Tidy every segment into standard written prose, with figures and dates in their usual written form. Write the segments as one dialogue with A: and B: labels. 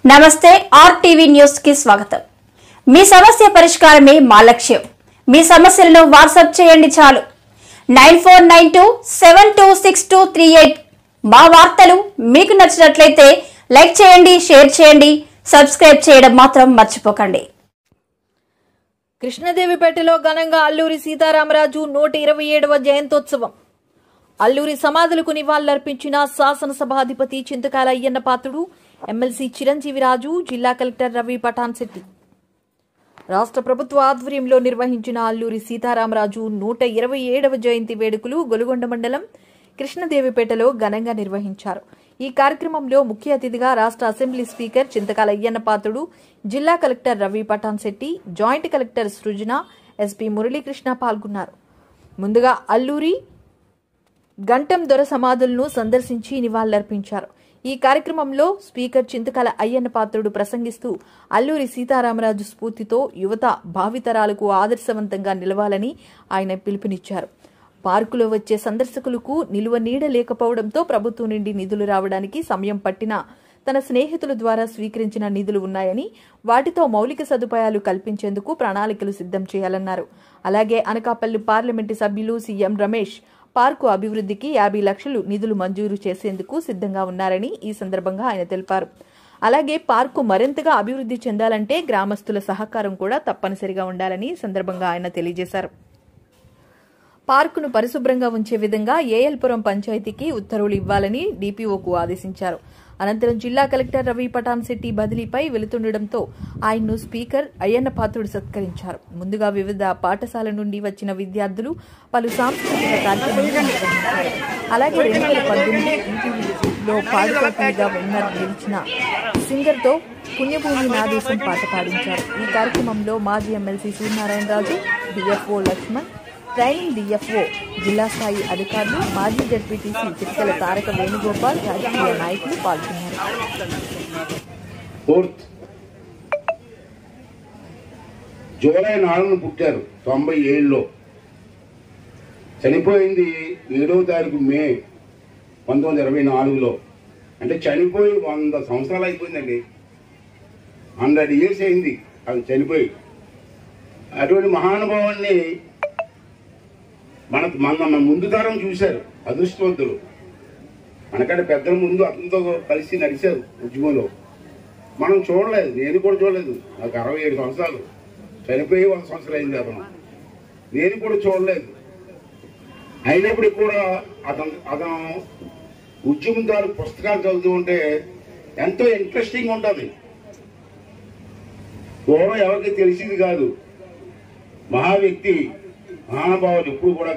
A: నమస్తే RTV news కి స్వాగతం। మీ సమస్య పరిష్కారమే మా లక్ష్యం। మీ సమస్యలను వాట్సాప్ చేయండి చాలు 9492726238। మా వార్తలు మీకు నచ్చినట్లయితే లైక్ చేయండి, షేర్ చేయండి, సబ్స్క్రైబ్ చేయడం మాత్రం మర్చిపోకండి।
B: కృష్ణదేవిపేటలో ఘనంగా అల్లూరి సీతారామరాజు 127వ జయంతోత్సవం। అల్లూరి సమాధులకు నివాళులర్పించిన శాసనసభాధిపతి చింతకాయల అయ్యన్న పాత్రుడు, ఎమ్మెల్సీ చిరంజీవి రాజు, జిల్లా కలెక్టర్ రవి పఠాన్ శెట్టి। రాష్ట్ర ప్రభుత్వ ఆధ్వర్యంలో నిర్వహించిన అల్లూరి సీతారామరాజు 127వ జయంతి వేడుకలు గొలుగొండ మండలం కృష్ణదేవిపేటలో ఘనంగా నిర్వహించారు। ఈ కార్యక్రమంలో ముఖ్య అతిథిగా రాష్ట్ర అసెంబ్లీ స్పీకర్ చింతకాయల అయ్యన్న పాత్రుడు, జిల్లా collector Ravi Pathan Shetty, joint collector Srujana, SP Muralikrishna పాల్గొన్నారు। ముందుగా అల్లూరి గంటం దొర సమాధులను సందర్శించి నివాళులర్పించారు। ఈ కార్యక్రమంలో స్పీకర్ చింతకాయల అయ్యన్న పాత్రుడు ప్రసంగిస్తూ అల్లూరి సీతారామరాజు స్ఫూర్తితో యువత భావితరాలకు ఆదర్శవంతంగా నిలవాలని ఆయన పిలుపునిచ్చారు। పార్కులో వచ్చే సందర్శకులకు నిలువ నీడ లేకపోవడంతో ప్రభుత్వం నుండి నిధులు రావడానికి సమయం పట్టినా తన స్నేహితుల ద్వారా స్వీకరించిన నిధులు ఉన్నాయని, వాటితో మౌలిక సదుపాయాలు కల్పించేందుకు ప్రణాళికలు సిద్ధం చేయాలన్నారు। అలాగే అనకాపల్లి పార్లమెంటు సభ్యులు సీఎం రమేష్ పార్కు అభివృద్ధికి 50 లక్షలు నిధులు మంజూరు చేసేందుకు సిద్ధంగా ఉన్నారని ఈ సందర్భంగా ఆయన తెలిపారు। అలాగే పార్కు మరింతగా అభివృద్ధి చెందాలంటే గ్రామస్తుల సహకారం కూడా తప్పనిసరిగా ఉండాలని ఈ సందర్భంగా ఆయన తెలియజేశారు। పార్కును పరిశుభ్రంగా ఉంచే విధంగా ఏఎల్పురం పంచాయతీకి ఉత్తర్వులు ఇవ్వాలని డీపీఓకు ఆదేశించారు। అనంతరం జిల్లా కలెక్టర్ రవి పఠాన్ శెట్టి బదిలీపై వెళుతుండటంతో ఆయన్ను స్పీకర్ అయ్యన్న పాత్రుడు సత్కరించారు। ముందుగా వివిధ పాఠశాల నుండి వచ్చిన విద్యార్థులు పలు సాంస్కృతిక కార్యక్రమాలు నిర్వహించారు। అలాగే 2018 ఈటీవీలో పాడుకోకుండా గెలిచిన సింగర్తో పుణ్యభూమి నాదేశం పాట పాడించారు। ఈ కార్యక్రమంలో మాజీ MLC Suryanarayanaraju, DFO Lakshman, training DFO, జిల్లా స్థాయి అధికారులు, మాజీ జడ్పీటీసీ చిట్కల తారక వేణుగోపాల్, రాజకీయ నాయకులు పాల్గొన్నారు।
C: జూలై 4న పుట్టారు, 97లో చనిపోయింది 7వ తారీఖు మే 1924లో। అంటే చనిపోయి 100 సంవత్సరాలు అయిపోయిందండి, 100 years అయింది అది చనిపోయి। అటువంటి మహానుభావాన్ని మన ముందు తరం చూశారు అదృష్టవంతులు। మనకంటే పెద్దల ముందు అతనితో కలిసి నడిచారు ఉద్యమంలో, మనం చూడలేదు, నేను కూడా చూడలేదు। నాకు 67 సంవత్సరాలు, చనిపోయి 100 సంవత్సరాలు అయింది అతను, నేను కూడా చూడలేదు। అయినప్పటికీ కూడా అతను ఉద్యమం ద్వారా పుస్తకాలు చదువుతూ ఉంటే ఎంతో ఇంట్రెస్టింగ్ ఉంటుంది। పూర్వం ఎవరికి తెలిసింది కాదు, మహా వ్యక్తి, మహానుభావులు ఎప్పుడు కూడా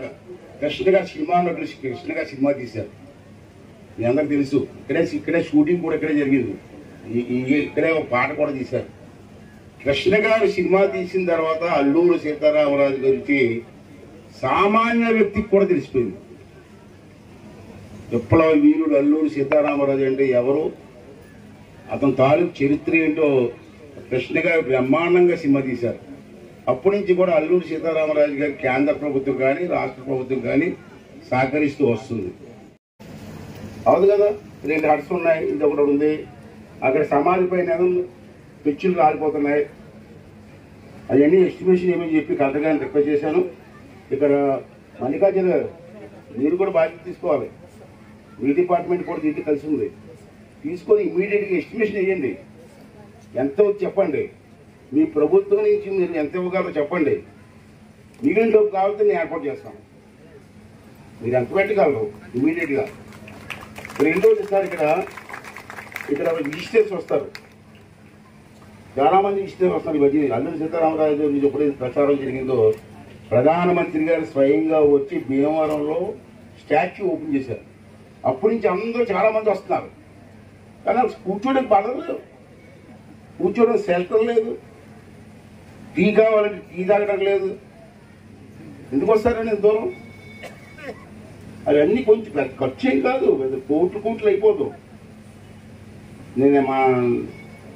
C: కృష్ణగా సినిమాలో కలిసి కృష్ణగా సినిమా తీశారు, మీ అందరికి తెలుసు। ఇక్కడే షూటింగ్ కూడా ఇక్కడే జరిగింది, ఇక్కడే ఒక పాట కూడా తీశారు। కృష్ణ గారు సినిమా తీసిన తర్వాత అల్లూరి సీతారామరాజు గురించి సామాన్య వ్యక్తికి కూడా తెలిసిపోయింది। విప్లవ వీరుడు అల్లూరి సీతారామరాజు అంటే ఎవరు, అతని తాలూకు చరిత్ర ఏంటో కృష్ణ గారు బ్రహ్మాండంగా సినిమా తీశారు। అప్పటి నుంచి కూడా అల్లూరి సీతారామరాజు గారి కేంద్ర ప్రభుత్వం కానీ రాష్ట్ర ప్రభుత్వం కానీ సహకరిస్తూ వస్తుంది। అవును కదా, 2 హట్స్ ఉన్నాయి, ఇది ఒకటి ఉంది, అక్కడ సమాధి పైన పిచ్చులు రాలిపోతున్నాయి, అవన్నీ ఎస్టిమేషన్ ఏమని చెప్పి కలెక్టర్ గారిని రిక్వెస్ట్ చేశాను। ఇక్కడ మల్లికార్జున గారు మీరు కూడా బాధ్యత తీసుకోవాలి, మీ డిపార్ట్మెంట్ కూడా దీనికి కలిసి ఉంది, తీసుకొని ఇమీడియట్గా ఎస్టిమేషన్ వేయండి, ఎంతో చెప్పండి, మీ ప్రభుత్వం నుంచి మీరు ఎంత ఇవ్వగలరో చెప్పండి, మిగిలిన డబ్బు కావాలంటే నేను ఏర్పాటు చేస్తాను, మీరు ఎంత పెట్టగలరు ఇమీడియట్గా। రెండోది సార్, ఇక్కడ విజిటర్స్ వస్తారు, చాలామంది విజిటర్స్ వస్తారు। ఈ మధ్య అల్లూరి సీతారామరాజు నుంచి ఎప్పుడైతే ప్రచారం జరిగిందో ప్రధానమంత్రి గారు స్వయంగా వచ్చి భీమవరంలో స్టాచ్యూ ఓపెన్ చేశారు, అప్పటి నుంచి అందరూ చాలామంది వస్తున్నారు, కానీ కూర్చోడానికి పడలేదు, కూర్చోడానికి షెల్టర్ లేదు, టీ కావాలంటే టీ తాగడం లేదు, ఎందుకు వస్తారండి ఇంత దూరం? అవన్నీ కొంచెం ఖర్చు ఏం కాదు, కోట్లు అయిపోదు। నేను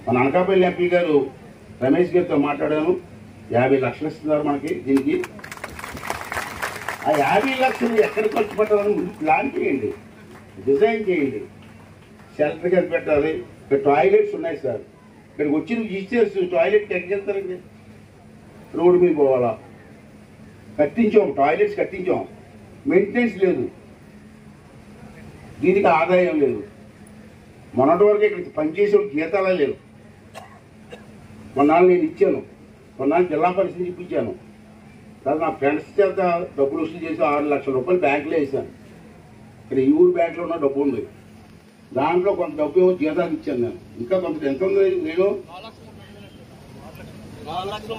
C: మన అనకాపల్లి ఎంపీ గారు రమేష్ గారితో మాట్లాడాను, 50 లక్షలు ఇస్తున్నారు మనకి దీనికి। ఆ 50 లక్షలు ఎక్కడ ఖర్చు పెట్టాలని ముందు ప్లాన్ చేయండి, డిజైన్ చేయండి, షెల్టర్ ఎంత పెట్టాలి, ఇక్కడ టాయిలెట్స్ ఉన్నాయి సార్, ఇక్కడికి వచ్చి నువ్వు ఇచ్చేసి టాయిలెట్కి ఎక్కడికి వెళ్తారండి? రోడ్డు మీద పోవాలా? కట్టించాం, టాయిలెట్స్ కట్టించాం, మెయింటెనెన్స్ లేదు, దీనికి ఆదాయం లేదు. మొన్నటి వరకు ఇక్కడ పనిచేసే జీతాలే లేవు. కొన్నాళ్ళు నేను ఇచ్చాను, కొన్నాళ్ళు జిల్లా పరిస్థితి ఇప్పించాను. తర్వాత నా ఫ్రెండ్స్ చేత డబ్బులు వసూలు చేసి 6 లక్షల రూపాయలు బ్యాంకులో వేసాను. ఇక్కడ ఈ ఊరు బ్యాంకులో ఉన్న డబ్బు ఉంది, దాంట్లో కొంత డబ్బు ఏమో జీతాలు ఇచ్చాను నేను. ఇంకా కొంత ఎంత ఉంది? నేను 4 లక్షల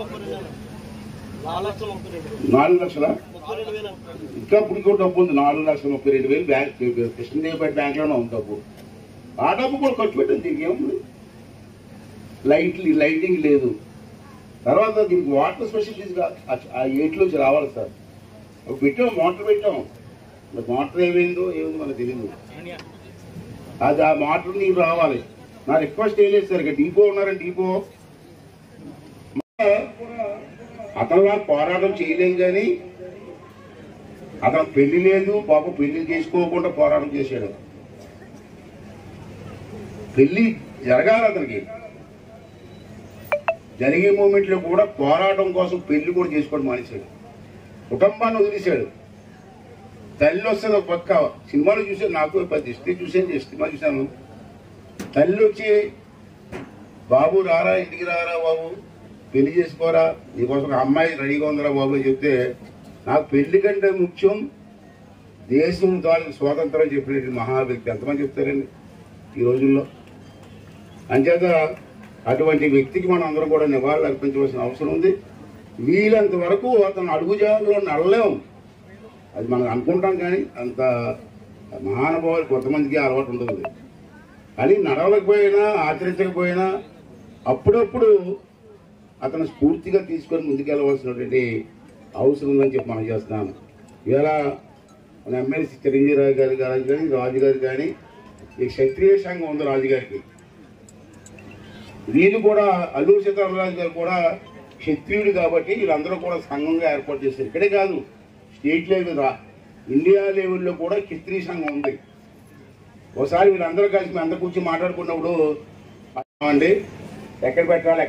C: ఇంకా ఇప్పుడు డబ్బు ఉంది. 4,32,000 బ్యాంక్ కృష్ణదేవపేట బ్యాంక్లోనే ఉంది డబ్బు. ఆ డబ్బు కూడా ఖర్చు పెట్టింది. దీనికి ఏముంది? లైటింగ్ లేదు. తర్వాత దీనికి వాటర్ ఫెసిలిటీస్ ఆ 8లోంచి రావాలి సార్. పెట్టాం, మోటార్ పెట్టాం, మోటార్ ఏమైందో మనకు తెలియదు. అది ఆ మోటార్ నీరు రావాలి. నా రిక్వెస్ట్ ఏం లేదు సార్, ఇక డీపో ఉన్నారని డీపో అతను పోరాటం చేయలేం, కానీ అతను పెళ్లి లేదు పాప, పెళ్లి చేసుకోకుండా పోరాటం చేశాడు. పెళ్లి జరగాలి, అతనికి జరిగే మూమెంట్లో కూడా పోరాటం కోసం పెళ్లి కూడా చేసుకోవడం మానేశాడు. కుటుంబాన్ని వదిలేశాడు. తల్లి వస్తుంది ఒక పక్క. సినిమాలు చూసాను, నాకు 10 హిస్టరీ చూసాను, సినిమా చూశాను. తల్లి వచ్చి బాబు రారా, ఇంటికి రారా బాబు, పెళ్లి చేసుకోరా, నీకోసం ఒక అమ్మాయి రెడీగా ఉందిరా బాబు అని చెప్తే, నాకు పెళ్లి కంటే ముఖ్యం దేశం దానికి స్వాతంత్రం చెప్పినట్టు మహా వ్యక్తి ఎంతమంది చెప్తారండి ఈ రోజుల్లో? అంచేత అటువంటి వ్యక్తికి మనం అందరం కూడా నివాళులు అర్పించవలసిన అవసరం ఉంది. వీలంత వరకు అతను అడుగుజాడలో నడలేము, అది మనం అనుకుంటాం, కానీ అంత మహానుభావులు కొంతమందికి అలవాటు ఉంటుంది. కానీ నడవలేకపోయినా ఆచరించకపోయినా అప్పుడప్పుడు అతను స్ఫూర్తిగా తీసుకొని ముందుకెళ్ళవలసినటువంటి అవసరం ఉందని చెప్పి మనం చేస్తున్నాము. ఇవాళ మన ఎమ్మెల్సీ చిరంజీవి గారు కానీ రాజుగారు కానీ ఈ క్షత్రియ సంఘం ఉంది రాజుగారికి. వీళ్ళు కూడా అల్లూరి సీతారామరాజు గారు కూడా క్షత్రియుడు కాబట్టి వీళ్ళందరూ కూడా సంఘంగా ఏర్పాటు చేశారు. ఇక్కడే కాదు, స్టేట్ లెవెల్ ఇండియా లెవెల్లో కూడా క్షత్రియ సంఘం ఉంది. ఒకసారి వీళ్ళందరూ కలిసి మేము అందరూ కూర్చొని మాట్లాడుకున్నప్పుడు అండి ఎక్కడ పెట్టాలి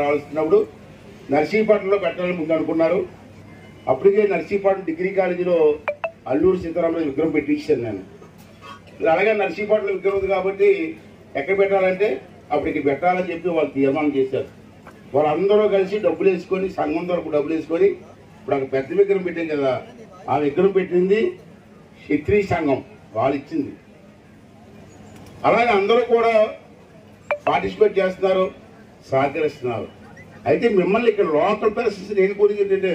C: ఆలోచిస్తున్నప్పుడు నర్సీపట్నంలో పెట్టాలని ముందు అనుకున్నారు. అప్పటికే నర్సీపట్నం డిగ్రీ కాలేజీలో అల్లూరి సీతారామరాజు విగ్రహం పెట్టించాను నేను. అలాగే నర్సీపట్నం విగ్రహం ఉంది కాబట్టి ఎక్కడ పెట్టాలంటే అప్పటికి పెట్టాలని చెప్పి వాళ్ళు తీర్మానం చేశారు. వాళ్ళందరూ కలిసి డబ్బులు వేసుకొని, సంఘం తరపు డబ్బులు వేసుకొని ఇప్పుడు అక్కడ పెద్ద విగ్రహం పెట్టాం కదా, ఆ విగ్రహం పెట్టింది క్షత్రియ సంఘం, వాళ్ళు ఇచ్చింది. అలాగే అందరూ కూడా పార్టిసిపేట్ చేస్తున్నారు, సహకరిస్తున్నారు. అయితే మిమ్మల్ని ఇక్కడ లోకల్ పర్సన్స్ నేను కోరిక ఏంటంటే,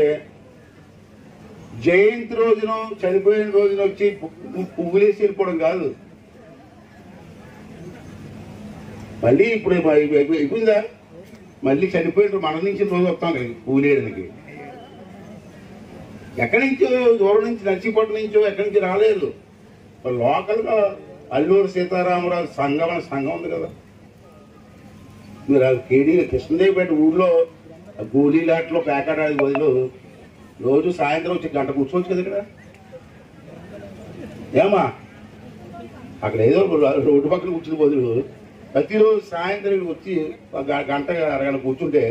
C: జయంతి రోజున చనిపోయిన రోజున వచ్చి పువ్వులేసి వెళ్ళిపోవడం కాదు. మళ్ళీ ఇప్పుడు అయిపోయిందా, మళ్ళీ చనిపోయిన మరణించిన రోజు వస్తాం కదా పువ్వులేయడానికి. ఎక్కడి నుంచో దూరం నుంచి నర్సీపట్నం నుంచో ఎక్కడి నుంచి రాలేదు. లోకల్గా అల్లూరి సీతారామరాజు సంఘం ఉంది కదా, మీరు కేడీ కృష్ణదేవపేట ఊళ్ళో గోళీలాట్లో పేకాడానికి బదులు రోజు సాయంత్రం వచ్చి గంట కూర్చోవచ్చు కదా ఇక్కడ. ఏమా అక్కడ ఏదో రోడ్డు పక్కన కూర్చుని బదులు ప్రతిరోజు సాయంత్రం వచ్చి గంట అరగంట కూర్చుంటే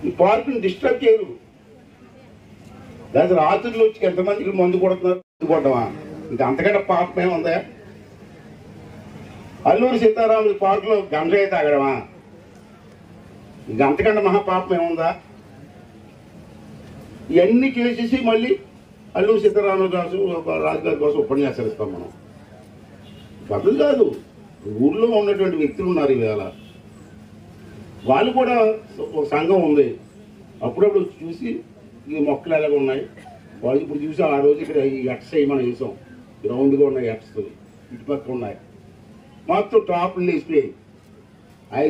C: ఈ పార్కుని డిస్టర్బ్ చేయరు. లేదా రాత్రులు వచ్చి ఎంతమందికి మందు కొడతామా, ఇంకా అంతకంటే పాపం ఏముందా? అల్లూరి సీతారాములు పార్కులో గంజాయి తాగడమా, ఇంకా అంతకంటే మహాపాపం ఏముందా? ఇవన్నీ చేసేసి మళ్ళీ అల్లూరి సీతారాములు రాజుగారి కోసం ఉపన్యాసాలు ఇస్తాం మనం. పద్ధతి కాదు. ఊర్లో ఉన్నటువంటి వ్యక్తులు ఉన్నారు ఇవాళ, వాళ్ళు కూడా ఒక సంఘం ఉంది. అప్పుడప్పుడు చూసి ఈ మొక్కలు ఎలాగ ఉన్నాయి వాళ్ళు ఇప్పుడు చూసి ఆ రోజు ఇక్కడ ఈ ఎట్స్ అయ్యి మనం వేసాం, గ్రౌండ్గా ఉన్నాయి ఎట్స్ ఇటుపక్క ఉన్నాయి, మొత్తం టాప్లు లేసిపోయాయి.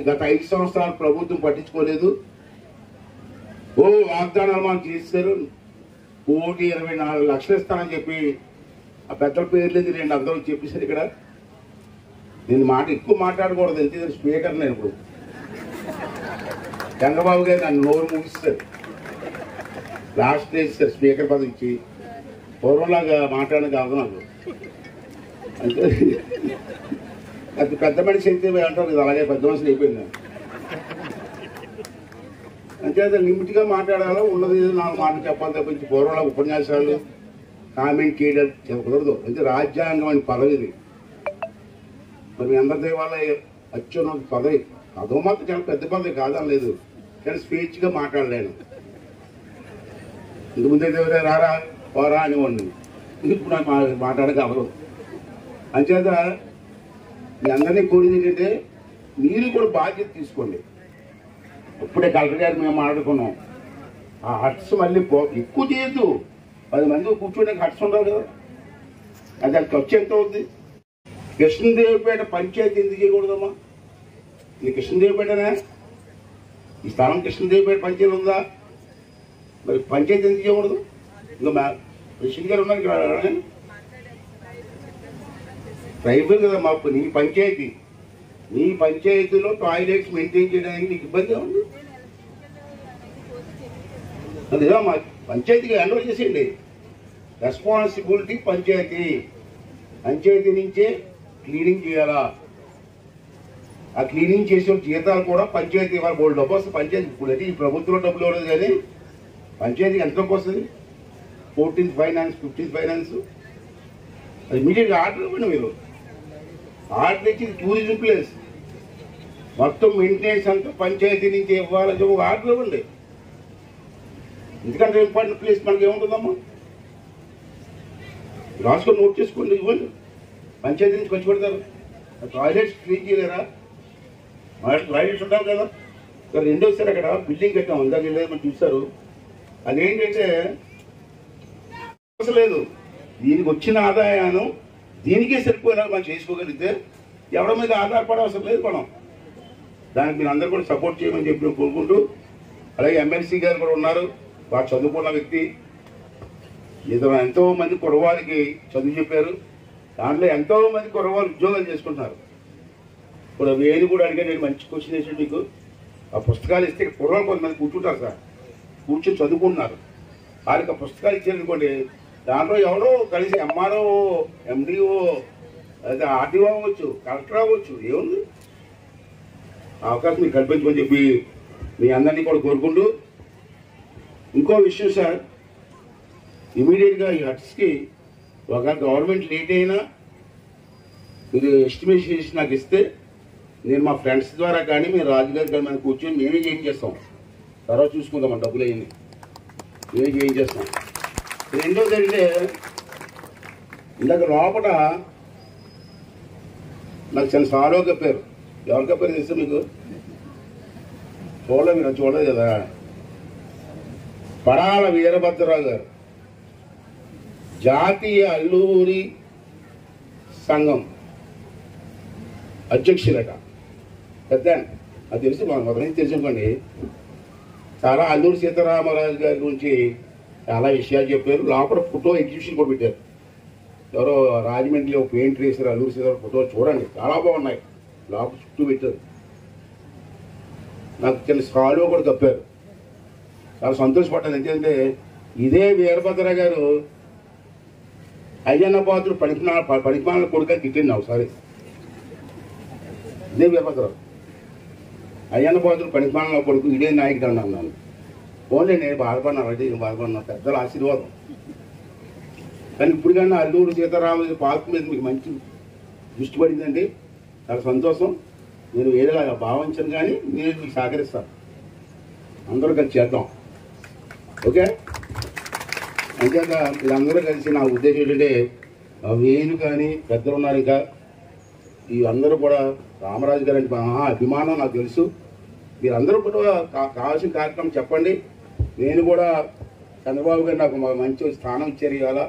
C: గత 5 సంవత్సరాలు ప్రభుత్వం పట్టించుకోలేదు. వాగ్దానాలు మనం చేశారు, 1,24 లక్షలు ఇస్తానని చెప్పి ఆ పెద్దల పేర్లేదు 2 అందరూ చెప్పేశారు. ఇక్కడ నేను ఎక్కువ మాట్లాడకూడదు, ఎంత స్పీకర్ నేను ఇప్పుడు చంద్రబాబు గారు నన్ను నోరు ముగిస్తారు, లాస్ట్ చేస్తారు స్పీకర్ పదవి ఇచ్చి. పూర్వంలాగా మాట్లాడడం కాదు నాకు. అంటే అది పెద్ద మనిషి అయితే అంటారు ఇది అలాగే పెద్ద మనిషి అయిపోయింది. అంతేత లిమిట్గా మాట్లాడాలో ఉన్నది 4 మాటలు చెప్పాలి తప్పించి పూర్వంలో ఉపన్యాసాలు కామెంట్ చేయడం కుదరదు. అంటే రాజ్యాంగం అని పదవి ఇది. మరి అందరి వాళ్ళ అత్యున్నత పదవి. అదో మాత్రం చాలా పెద్ద పదవి కాదని లేదు, కానీ స్పీచ్గా మాట్లాడలేను. ఇంతకుముందైతే రారా పోరా అనేవాడిని, ఇప్పుడు నాకు మాట్లాడక అవరు. అంచేత మీ అందరినీ కోరింది ఏంటంటే మీరు కూడా బాధ్యత తీసుకోండి. ఇప్పుడే కలెక్టర్ గారు మేము మాట్లాడుకున్నాం, ఆ హట్స్ మళ్ళీ ఎక్కువ చేయొద్దు. 10 మంది కూర్చోడానికి హట్స్ ఉండాలి కదా, అది ఖర్చు ఎంత అవుతుంది? కృష్ణదేవిపేట పంచాయతీ ఎందుకు చేయకూడదమ్మా? ఇది కృష్ణదేవిపేటనే, ఈ స్థలం కృష్ణదేవిపేట పంచాయతీ ఉందా? మరి పంచాయతీ ఎందుకు చేయకూడదు? ఇంకా ప్రెసిడెంట్ గారు ఉన్నారు ఇక్కడ, ట్రైబల్ కదా మాకు. నీ పంచాయతీ, నీ పంచాయతీలో టాయిలెట్స్ మెయింటైన్ చేయడానికి నీకు ఇబ్బంది ఉంది. అదేదో మా పంచాయతీకి హ్యాండ్ చేసేయండి. రెస్పాన్సిబిలిటీ పంచాయతీ నుంచే క్లీనింగ్ చేయాలా. ఆ క్లీనింగ్ చేసే జీతాలు కూడా పంచాయతీ ఇవ్వాలి. 3 డబ్బు వస్తుంది పంచాయతీ. ఇప్పుడు అయితే ఈ ప్రభుత్వంలో డబ్బులు ఇవ్వలేదు, కానీ పంచాయతీకి ఎంత డబ్బు వస్తుంది? 14th finance, 15th finance. అది ఇమీడియట్గా ఆర్డర్ ఇవ్వండి. మీరు ఆర్డర్ ఇచ్చి టూరిజం ప్లేస్ మొత్తం మెయింటెనెన్స్ అంతా పంచాయతీ నుంచి ఇవ్వాలని ఒక ఆర్డర్ ఇవ్వండి. ఎందుకంటే ఇంపార్టెంట్ ప్లేస్ మనకి ఏముంటుందమ్మా? రాసుకొని నోట్ చేసుకోండి, ఇవ్వండి. పంచాయతీ నుంచి ఖర్చు పెడతారు. టాయిలెట్స్ క్లీన్ చేయలేరా? టాయిలెట్స్ ఉంటారు కదా. రెండోసారి అక్కడ బిల్డింగ్ కట్టాం, అందాక లేదు మనం చూస్తారు. అదేంటంటే అవసరం లేదు, దీనికి వచ్చిన ఆదాయాన్ని దీనికే సరిపోయినా మనం చేసుకోగలిగితే ఎవరి మీద ఆధారపడే అవసరం లేదు మనం. దానికి మీరు అందరూ కూడా సపోర్ట్ చేయమని చెప్పి నేను కోరుకుంటూ, అలాగే ఎమ్మెల్సీ గారు కూడా ఉన్నారు, బాగా చదువుకున్న వ్యక్తి. ఎంతో మంది కుర్రవాళ్ళకి చదువు చెప్పారు. దాంట్లో ఎంతో మంది కుర్రవాళ్ళు ఉద్యోగాలు చేసుకుంటున్నారు. ఇప్పుడు వేలు కూడా అడిగాను నేను, మంచి క్వశ్చన్ వేసాడు మీకు. ఆ పుస్తకాలు ఇస్తే కుర్రవాళ్ళు కొంతమంది కూర్చుంటారు సార్, కూర్చొని చదువుకుంటున్నారు. వాళ్ళకి ఆ పుస్తకాలు ఇచ్చారనుకోండి, దాంట్లో ఎవరో కలిసి ఎంఆర్ఓ, ఎండిఓ, అదే ఆర్టీఓ అవ్వచ్చు, కలెక్టర్ అవ్వచ్చు. ఏముంది? అవకాశం మీకు కల్పించమని చెప్పి మీ అందరినీ కూడా కోరుకుంటూ, ఇంకో విషయం సార్, ఇమీడియట్గా ఈ హట్స్కి ఒక గవర్నమెంట్ లేట్ అయినా మీరు ఎస్టిమేషన్ చేసి నాకు ఇస్తే నేను మా ఫ్రెండ్స్ ద్వారా కానీ మీరు రాజుగారి కానీ మనం కూర్చొని మేమే చేంజ్ చేస్తాం. తర్వాత చూసుకుందాం మన డబ్బులు అయ్యింది, మేమే చేంజ్ చేస్తాం. రెండోది అంటే ఇందాక లోపల నాకు చిన్న సారో కప్పారు. ఎవరు కప్పారు తెలుసా మీకు? మీరు చూడలేదు కదా. పడాల వీరభద్రరావు గారు జాతీయ అల్లూరి సంఘం అధ్యక్షులట. పెద్ద అది తెలుసు, మాకు మొదటి తెలుసు అనుకోండి. చాలా అల్లూరి సీతారామరాజు గారి గురించి చాలా విషయాలు చెప్పారు. లోపల ఫోటో ఎగ్జిబిషన్ కూడా పెట్టారు. ఎవరో రాజమండ్రిలో పెయింట్ వేసారు అల్లూరి సీతారామ ఫోటో, చూడండి చాలా బాగున్నాయి. లోపల చుట్టూ పెట్టారు. నాకు చిన్న సాల్వ కూడా కప్పారు. చాలా సంతోషపడ్డాను. ఎందుకంటే ఇదే వీరభద్ర గారు అయ్యన్న పాత్రుడు పనికిమాల కొడుకు తిట్టింది ఒకసారి. ఇదే వీరభద్రరావు అయ్యన్న పాత్రుడు పనికిమాల కొడుకు, ఇదే నాయకుడు అన్నాను. ఓన్లీ నేను బాధపడినా, అంటే నేను బాధపడినా, పెద్దల ఆశీర్వాదం. కానీ ఇప్పుడు కన్నా అల్లూరి సీతారామరాజు పార్క్ మీద మీకు మంచి దృష్టి పడిందండి, చాలా సంతోషం. నేను ఏదైనా భావించను, కానీ నేను మీకు సహకరిస్తాను. అందరూ కలిసి చేద్దాం, ఓకే? అంతేక వీళ్ళందరూ కలిసి నా ఉద్దేశం ఏంటంటే, వేణు కానీ పెద్దలు ఉన్నారు, ఇంకా ఈ అందరూ కూడా రామరాజు గారు అంటే అభిమానం నాకు తెలుసు. మీరందరూ కూడా కావాల్సిన కార్యక్రమం చెప్పండి. నేను కూడా చంద్రబాబు గారు నాకు మంచి స్థానం ఇచ్చారు ఇవాళ.